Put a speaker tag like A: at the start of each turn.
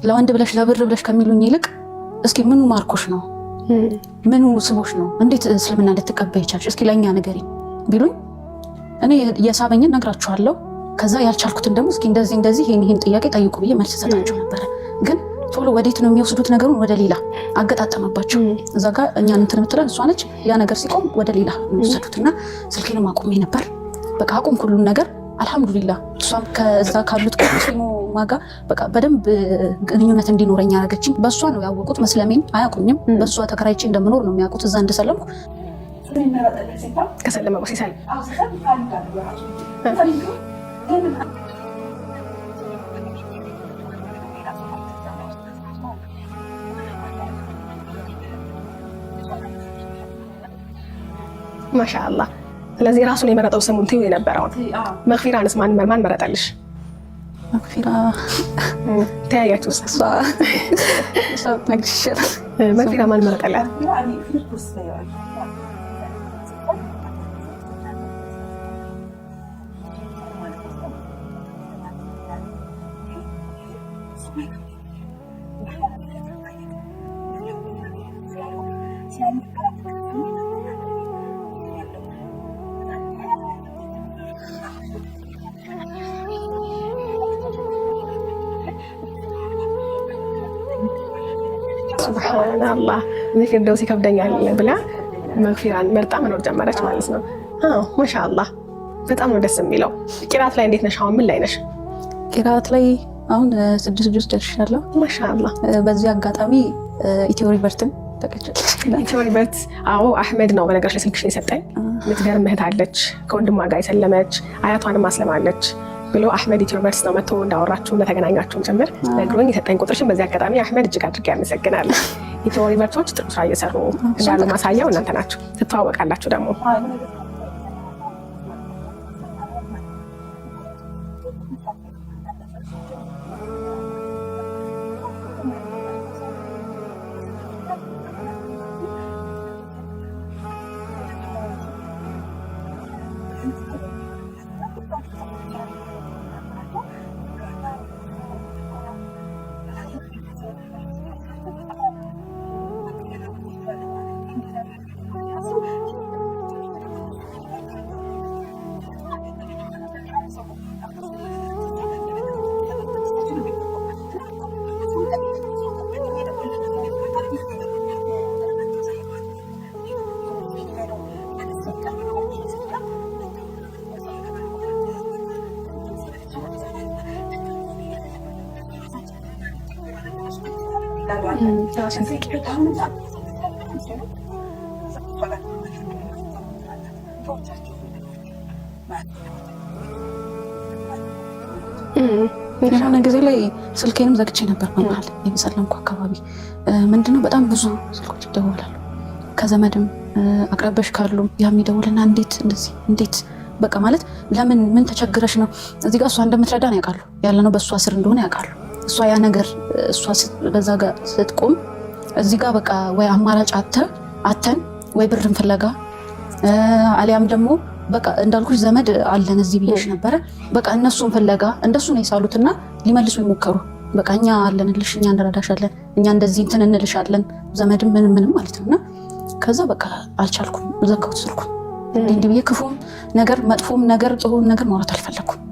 A: ለወንድ ብለሽ ለብር ብለሽ ከሚሉኝ ይልቅ እስኪ ምኑ ማርኮሽ ነው? ምኑ ስቦሽ ነው? እንዴት እስልምና እንድትቀበይ ይቻልሽ? እስኪ ለኛ ንገሪኝ ቢሉኝ እኔ የሳበኝን ነግራችኋለሁ። ከዛ ያልቻልኩትን ደግሞ እስኪ እንደዚህ ይሄን ጥያቄ ጠይቁ ብዬ መልስ ሰጣቸው ነበር። ግን ቶሎ ወዴት ነው የሚወስዱት ነገሩን? ወደ ሌላ አገጣጠመባቸው። እዛ ጋር እኛን እንትን የምትለን እሷ ነች። ያ ነገር ሲቆም ወደ ሌላ የሚወሰዱትና ስልኬንም አቁሜ ነበር። በቃ አቁም ሁሉን ነገር አልሐምዱሊላህ። እሷም ከዛ ካሉት ከሙስሊሙ ማጋ በቃ በደንብ ግንኙነት እንዲኖረኝ ያደረገችኝ በእሷ ነው። ያወቁት መስለሜን አያውቁኝም። በእሷ ተከራይቼ እንደምኖር ነው የሚያውቁት። እዛ እንደሰለምኩ
B: ከሰለመ ሲሳል ማሻአላህ። ስለዚህ ራሱን የመረጠው ስሙን ትይው የነበረውን መግፊራንስ ማን መረጠልሽ?
A: መግፊራ
B: ተያያችሁ? መግፊራ ማን መረጠላት? ሱብሃንአላህ ፊርደውስ ይከብደኛል ብላ መግፊራን መርጣ መኖር ጀመረች ማለት ነው። ማሻአላህ በጣም ነው ደስ የሚለው። ቂራት ላይ እንዴት ነሽ? አሁን ምን ላይ ነሽ?
A: ቂራት ላይ አሁን 6 ጁዝ ደርሻለሁ።
B: ማሻአላህ።
A: በዚህ አጋጣሚ ኢትዮ ሪቨርትም ተቀጭልኝ።
B: ኢትዮ ሪቨርት አዎ፣ አህመድ ነው በነገርሽ ላይ ስልክሽን የሰጠኝ። የምትገርም እህት አለች ከወንድሟ ጋር የሰለመች አያቷንም አስለማለች ብሎ አህመድ ኢትዮ ሪቨርት ነው መጥቶ እንዳወራችሁ እንደተገናኛችሁም ጭምር ነግሮኝ የሰጠኝ ቁጥርሽን በዚህ አጋጣሚ አህመድ እጅግ አድርጌ አመሰግናለሁ። ኢትዮ ሪቨርቶች ጥሩ ስራ እየሰሩ እንዳሉ ማሳያው እናንተ ናችሁ። ትተዋወቃላችሁ ደግሞ
A: የሆነ ጊዜ ላይ ስልኬንም ዘግቼ ነበር። በመሀል የሚሰለምኩ አካባቢ ምንድነው በጣም ብዙ ስልኮች ይደወላሉ። ከዘመድም አቅራበሽ ካሉ የሚደውልና እንዴት በቃ ማለት ለምን ምን ተቸግረሽ ነው? እዚህ ጋር እሷ እንደምትረዳን ያውቃሉ። ያለነው በእሷ ስር እንደሆነ ያውቃሉ። እሷ ያ ነገር እሷ በዛ ጋር ስትቆም እዚህ ጋር በቃ ወይ አማራጭ አተን ወይ ብርን ፍለጋ አሊያም ደግሞ በቃ እንዳልኩሽ ዘመድ አለን እዚህ ብዬሽ ነበረ። በቃ እነሱን ፍለጋ እንደሱ ነው የሳሉትና ሊመልሱ ይሞከሩ። በቃ እኛ አለንልሽ፣ እኛ እንረዳሻለን፣ እኛ እንደዚህ እንትን እንልሻለን፣ ዘመድም ምንም ማለት ነውና ከዛ በቃ አልቻልኩም፣ ዘጋሁት ስልኩን። እንዲህ ብዬ ክፉም ነገር መጥፎም ነገር ጥሩም ነገር ማውራት አልፈለኩም።